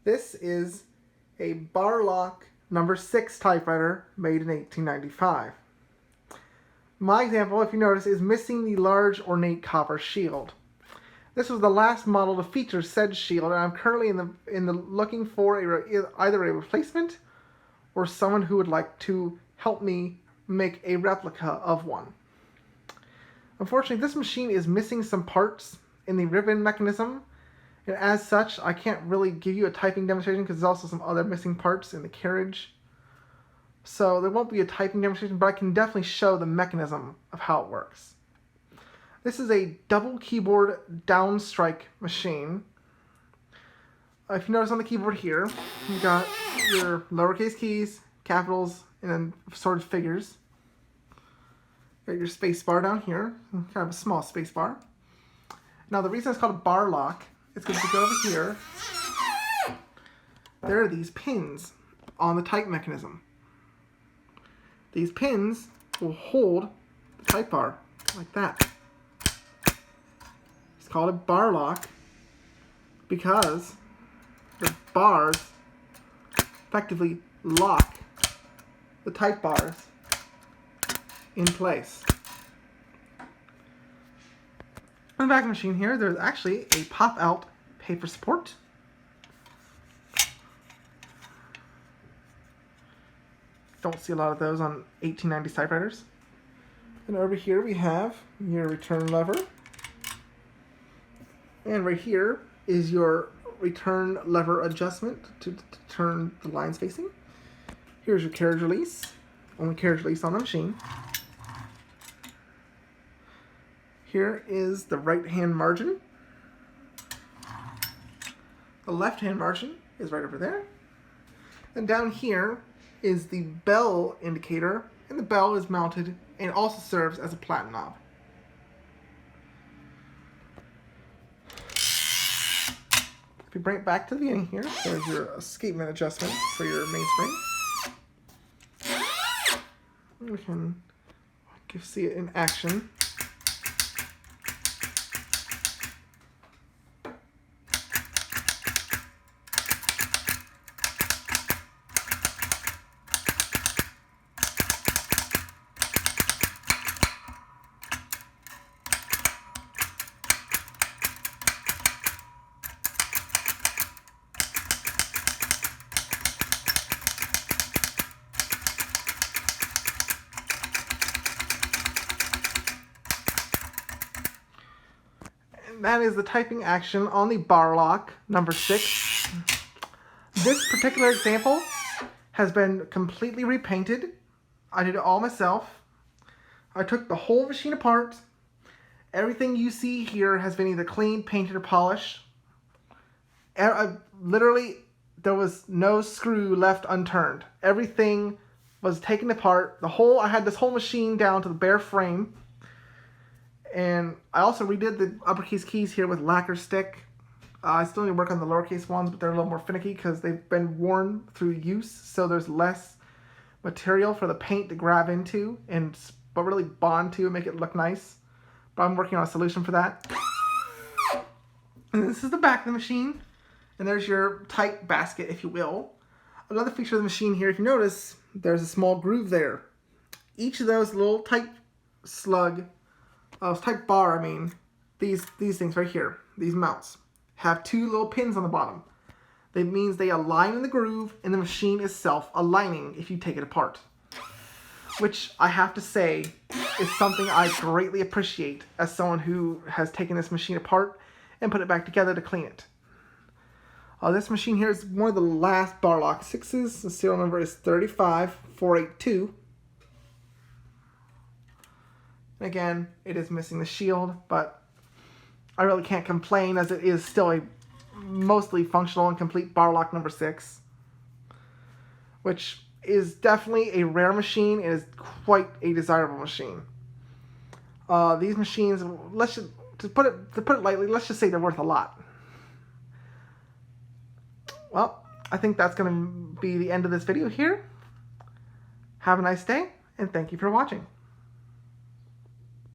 This is a bar lock number 6 typewriter made in 1895. My example, if you notice, is missing the large ornate copper shield. This was the last model to feature said shield, and I'm currently in the looking for either a replacement or someone who would like to help me make a replica of one. Unfortunately, this machine is missing some parts in the ribbon mechanism, and as such, I can't really give you a typing demonstration because there's also some other missing parts in the carriage. So there won't be a typing demonstration, but I can definitely show the mechanism of how it works. This is a double keyboard downstrike machine. If you notice on the keyboard here, you've got your lowercase keys, capitals, and then sorted figures. Got your space bar down here, kind of a small space bar. Now the reason it's called a bar lock is because if you go over here, there are these pins on the type mechanism. These pins will hold the type bar like that. It's called a bar lock because the bars effectively lock the type bars in place. On the back of the machine here, there's actually a pop-out paper support. Don't see a lot of those on 1890s typewriters. And over here we have your return lever. And right here is your return lever adjustment to turn the lines facing. Here's your carriage release. Only carriage release on the machine. Here is the right-hand margin. The left-hand margin is right over there. And down here is the bell indicator, and the bell is mounted and also serves as a platen knob. If you bring it back to the beginning here, there's your escapement adjustment for your mainspring. We can see it in action. That is the typing action on the bar lock number 6. This particular example has been completely repainted. I did it all myself. I took the whole machine apart. Everything you see here has been either cleaned, painted, or polished. Literally, there was no screw left unturned. Everything was taken apart. I had this whole machine down to the bare frame. And I also redid the uppercase keys here with lacquer stick. I still need to work on the lowercase ones, but they're a little more finicky because they've been worn through use, so there's less material for the paint to grab into but really bond to and make it look nice. But I'm working on a solution for that. And this is the back of the machine, and there's your type basket, if you will. Another feature of the machine here, if you notice, there's a small groove there. Each of those little type type bar, I mean, these things right here, these mounts, have 2 little pins on the bottom. That means they align in the groove, and the machine is self-aligning if you take it apart. Which I have to say is something I greatly appreciate as someone who has taken this machine apart and put it back together to clean it. This machine here is one of the last bar lock 6s. The serial number is 35482. Again, it is missing the shield, but I really can't complain as it is still a mostly functional and complete bar lock number 6, which is definitely a rare machine. It is quite a desirable machine. These machines, to put it lightly, let's just say they're worth a lot. Well, I think that's going to be the end of this video here. Have a nice day, and thank you for watching.